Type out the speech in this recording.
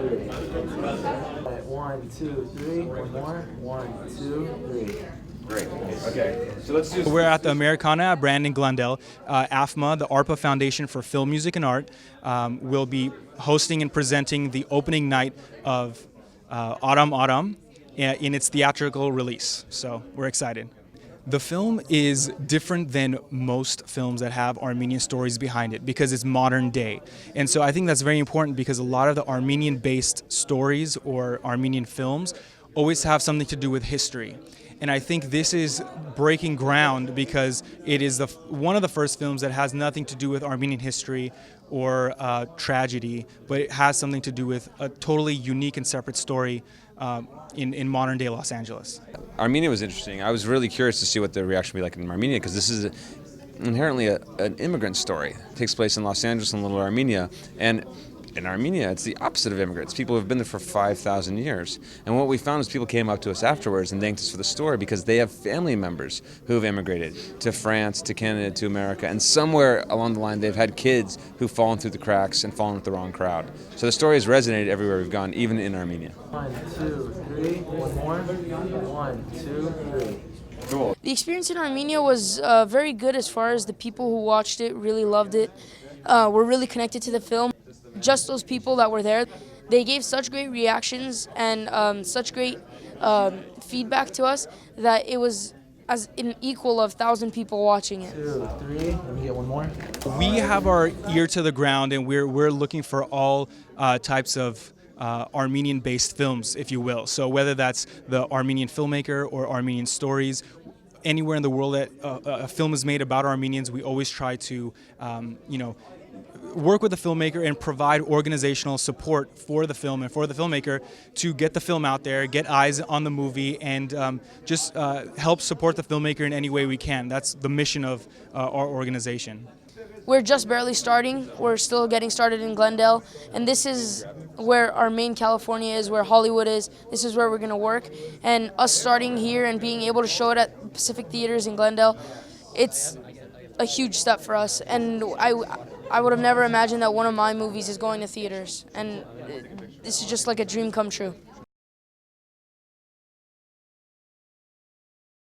three. Right, 1, 2, 3. One more. 1, 2, 3. Great. Okay. So let's do. We're at the Americana brand in Glendale. AFFMA, the ARPA Foundation for Film, Music, and Art, will be hosting and presenting the opening night of Aram Aram in its theatrical release. So we're excited. The film is different than most films that have Armenian stories behind it because it's modern day. And so I think that's very important because a lot of the Armenian-based stories or Armenian films always have something to do with history. And I think this is breaking ground because it is one of the first films that has nothing to do with Armenian history or tragedy, but it has something to do with a totally unique and separate story in modern day Los Angeles. Armenia was interesting. I was really curious to see what the reaction would be like in Armenia because this is inherently an immigrant story. It takes place in Los Angeles and Little Armenia. And in Armenia, it's the opposite of immigrants. People have been there for 5,000 years. And what we found is people came up to us afterwards and thanked us for the story because they have family members who have immigrated to France, to Canada, to America. And somewhere along the line, they've had kids who've fallen through the cracks and fallen with the wrong crowd. So the story has resonated everywhere we've gone, even in Armenia. 1, 2, 3. One more. 1, 2, 3. Cool. The experience in Armenia was very good as far as the people who watched it really loved it. Were really connected to the film. Just those people that were there, they gave such great reactions and such great feedback to us that it was as an equal of 1,000 people watching it. 2, 3. Let me get one more. We have our ear to the ground and we're looking for all types of Armenian-based films, if you will. So whether that's the Armenian filmmaker or Armenian stories, anywhere in the world that a film is made about Armenians, we always try to, work with the filmmaker and provide organizational support for the film and for the filmmaker to get the film out there, get eyes on the movie, and just help support the filmmaker in any way we can. That's the mission of our organization. We're just barely starting. We're still getting started in Glendale, and this is where our main California is, where Hollywood is. This is where we're going to work, and us starting here and being able to show it at Pacific Theaters in Glendale, it's a huge step for us, and I would have never imagined that one of my movies is going to theaters, and this is just like a dream come true.